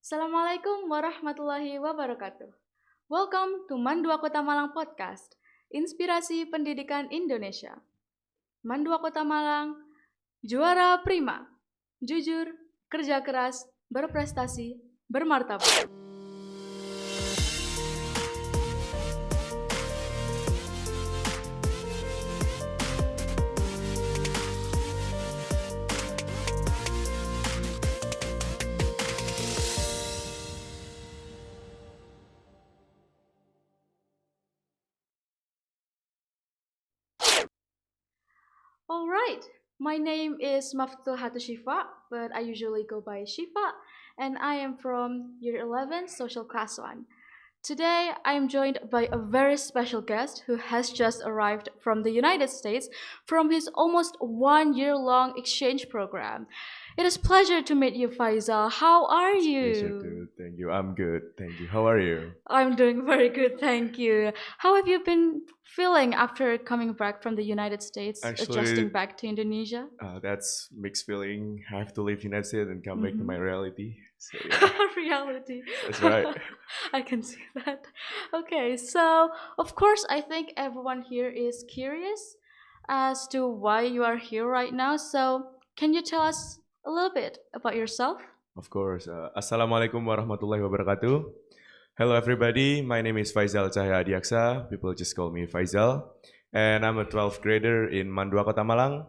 Assalamualaikum warahmatullahi wabarakatuh. Welcome to Mandua Kota Malang Podcast, Inspirasi Pendidikan Indonesia. Mandua Kota Malang, juara prima, jujur, kerja keras, berprestasi, bermartabat. All right, my name is Maftuhatu Shifa, but I usually go by Shifa, and I am from Year 11, Social Class 1. Today, I am joined by a very special guest who has just arrived from the United States from his almost 1 year long exchange program. It is a pleasure to meet you, Faizal. How are Pleasure you? too. Thank you. I'm good. Thank you. How are you? I'm doing very good, thank you. How have you been feeling after coming back from the United States, adjusting Actually, back to Indonesia? that's mixed feeling. I have to leave United States and come back to my Mhm. reality. So yeah, Reality. that's right. I can see that. Okay, so of course, I think everyone here is curious as to why you are here right now. So, can you tell us a little bit about yourself? Of course. Assalamualaikum warahmatullahi wabarakatuh. Hello everybody. My name is Faizal Cahya Adhyaksa. People just call me Faizal. And I'm a 12th grader in Mandua Kota Malang.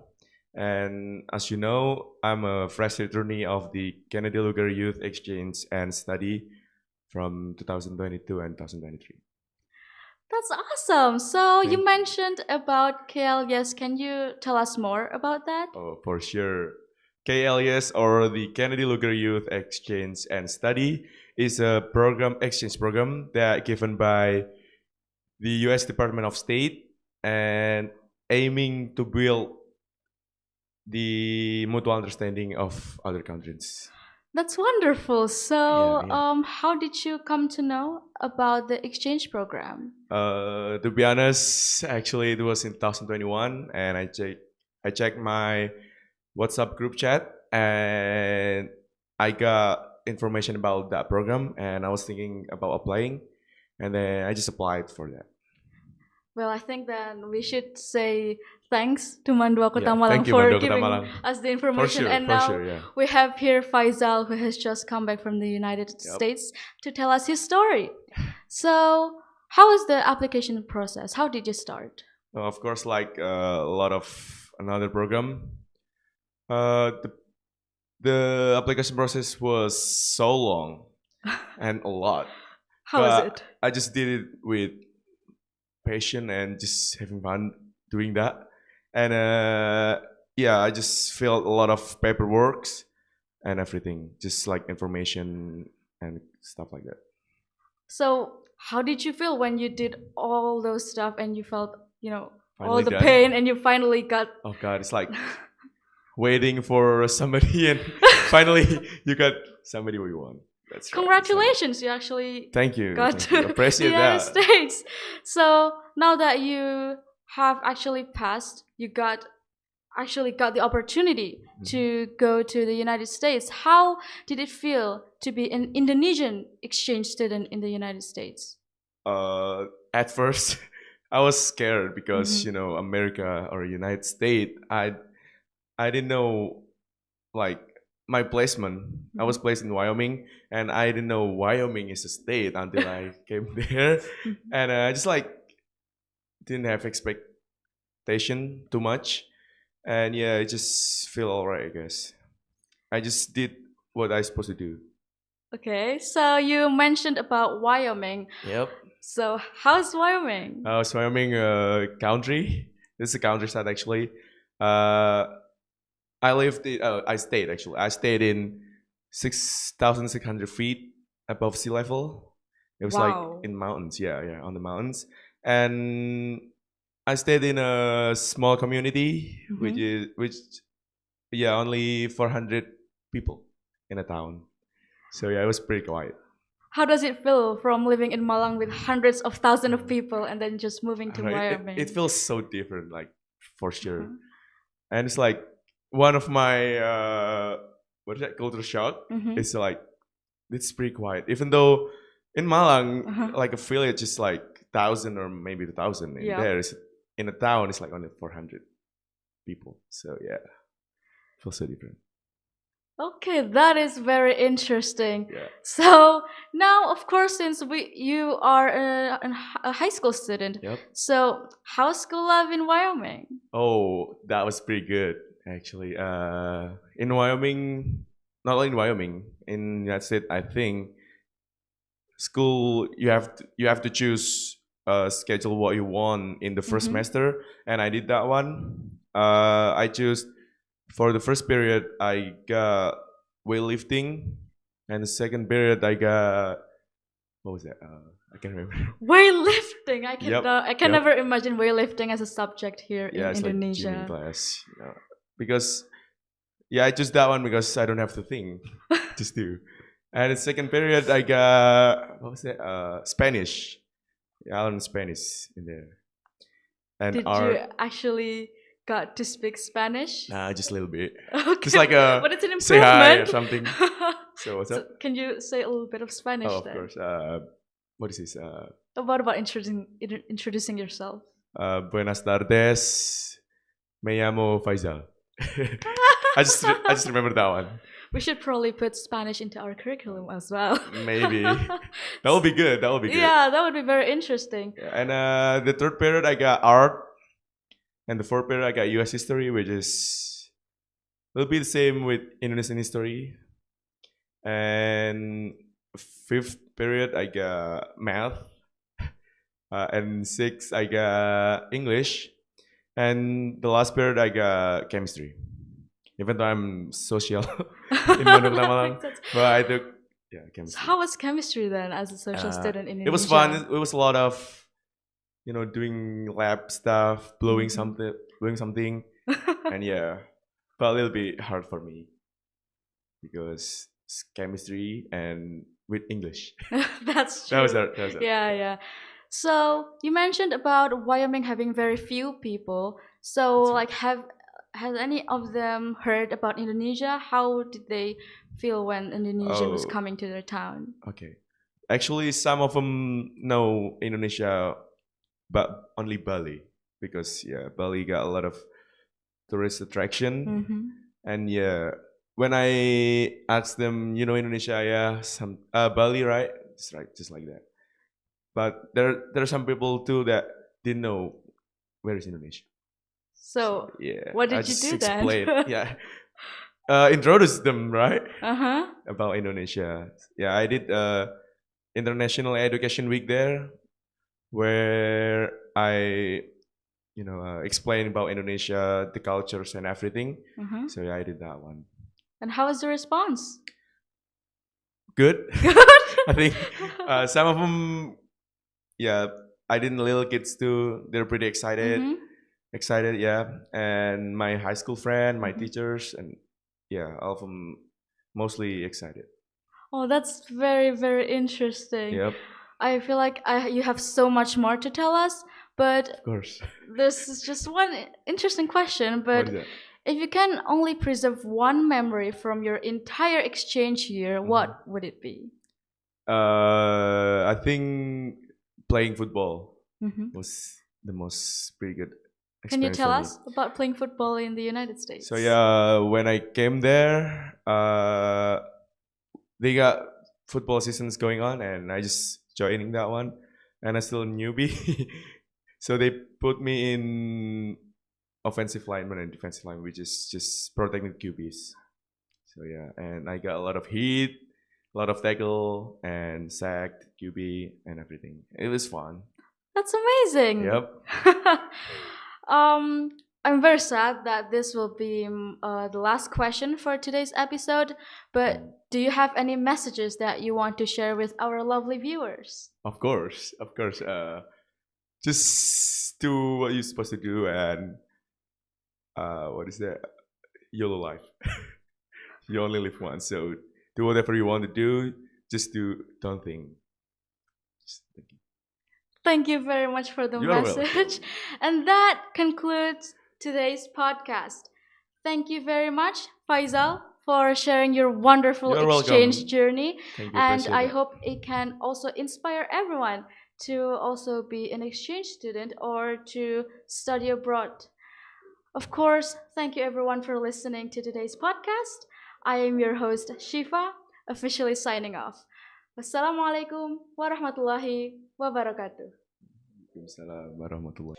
And as you know, I'm a fresh returnee of the Kennedy Luger Youth Exchange and Study from 2022 and 2023. That's awesome. So, you Thank mentioned about KLYES. Can you tell us more about that? Oh, for sure. KLYES, or the Kennedy Luger Youth Exchange and Study, is a exchange program that given by the U.S. Department of State and aiming to build the mutual understanding of other countries. That's wonderful. So, Yeah. how did you come to know about the exchange program? To be honest, actually, it was in 2021, and I checked my WhatsApp group chat, and I got information about that program, and I was thinking about applying, and then I just applied for that. Well, I think then we should say thanks to Mandua Kota Yeah, Malang thank you, for Mandua Kota giving Malang. us the information. And For now sure, yeah. we have here Faisal, who has just come back from the United Yep. States to tell us his story. So, how was the application process? How did you start? Of course, like a lot of another program, uh, the the application process was so long and a lot, How was but it? I just did it with passion and just having fun doing that. And yeah, I just filled a lot of paperwork and everything, just like information and stuff like that. So, how did you feel when you did all those stuff and you felt, all Finally the done. pain and you finally got. Oh God, it's like waiting for somebody and finally you got somebody we want. That's right. Congratulations, you actually Thank you. got Thank you. to the Appreciate United that. States. So now that you have actually passed, you got the opportunity to go to the United States. How did it feel to be an Indonesian exchange student in the United States? At first, I was scared because Mhm. America or United States. I didn't know like my placement. I was placed in Wyoming, and I didn't know Wyoming is a state until I came there, and I just like didn't have expectation too much, and yeah, I just feel alright. I guess I just did what I supposed to do. Okay, so you mentioned about Wyoming. Yep. So how's Wyoming? Wyoming, country. This is a countryside actually. Uh, I stayed actually. I stayed in 6,600 feet above sea level. It was like Wow. in mountains. Yeah, yeah, on the mountains. And I stayed in a small community, which yeah, only 400 people in a town. So yeah, it was pretty quiet. How does it feel from living in Malang with hundreds of thousands of people and then just moving to Wyoming? It feels so different, like for sure. Uh-huh. And it's like one of my what is that culture shock. Mhm. It's like it's pretty quiet. Even though in Malang, Uh-huh. like a village is like 1,000 or maybe 2,000, and Yeah. there is in a town it's like only 400 people. So yeah, feels so different. Okay, that is very interesting. Yeah. So now, of course, since you are a high school student, Yep. so how's school life in Wyoming? Oh, that was pretty good actually. In Wyoming, not only in Wyoming, in United States, I think school you have to choose schedule what you want in the first Mhm. semester, and I did that one. I choose for the first period I got weightlifting, and the second period I got what was that? I can't remember. Weightlifting. Yep, I can yep. never imagine weightlifting as a subject here Yeah, in it's like gymming Indonesia. class, because yeah, I chose that one because I don't have to think, just do. And the second period I got what was that? Spanish. Yeah, I learned Spanish in there, and Did you art. actually got to speak Spanish? Nah, just a little bit. Just Okay, like but it's an say hi or improvement. something. So what's So up? can you say a little bit of Spanish Oh, of then? course. What is this? What about introducing yourself? Buenas tardes. Me llamo Faizal. I just remember that one. We should probably put Spanish into our curriculum as well. Maybe that would be good. That would be good. Yeah, that would be very interesting. Yeah, and the third period I got art, and the fourth period I got U.S. history, which is will be the same with Indonesian history. And fifth period I got math, and sixth I got English, and the last period I got chemistry. Even though I'm social in Kota Malang, Makes sense. but I took So chemistry. how was chemistry then as a social student in It was Indonesia? fun. It was a lot of doing lab stuff, blowing Mhm. something, and yeah, but a little bit hard for me because it's chemistry and with English. That's That was true. hard. That was hard. Yeah, yeah. So you mentioned about Wyoming having very few people. So That's right. like have has any of them heard about Indonesia? How did they feel when Indonesian was Oh, coming to their town? okay. Actually, some of them know Indonesia, but only Bali because yeah, Bali got a lot of tourist attraction, Mm-hmm. and yeah, when I asked them, Indonesia, yeah, some Bali, right? It's right, just like that. But there are some people too that didn't know where is Indonesia. So So yeah, what I did you just do then? explained, yeah, introduce them right Uh-huh. about Indonesia. Yeah, I did International Education Week there, where I explain about Indonesia, the cultures and everything. Uh-huh. So yeah, I did that one. And how was the response? Good. Good. I think some of them, yeah, I did little kids too. They're pretty excited. Mm-hmm. Excited, yeah. And my high school friend, my Mm-hmm. teachers, and yeah, all of them mostly excited. Oh, that's very, very interesting. Yep, I feel like you have so much more to tell us, of but course. this is just one interesting question. What is But that? if you can only preserve one memory from your entire exchange year, Mhm. what would it be? I think playing football Hmm. was the most pretty good Can you experience tell for me. us about playing football in the United So States? yeah, when I came there, they got football seasons going on, and I just joining that one, and I still a newbie, so they put me in offensive lineman and defensive line, which is just protecting QBs. So yeah, and I got a lot of hit, a lot of tackle, and sacked QB and everything. It was fun. That's amazing. Yep. um, I'm very sad that this will be the last question for today's episode. But Mm. do you have any messages that you want to share with our lovely viewers? Of course, of course. Just do what you're supposed to do, and what is that? YOLO life. You only live once, so do whatever you want to do. Just do. Don't think. Just think. Thank you very much for the You're message. welcome. And that concludes today's podcast. Thank you very much, Faisal, for sharing your wonderful You're exchange welcome. journey. Thank you. And Appreciate I that. hope it can also inspire everyone to also be an exchange student or to study abroad. Of course, thank you everyone for listening to today's podcast. I am your host, Shifa, officially signing off. Wassalamualaikum warahmatullahi wabarakatuh. Waalaikumsalam warahmatullahi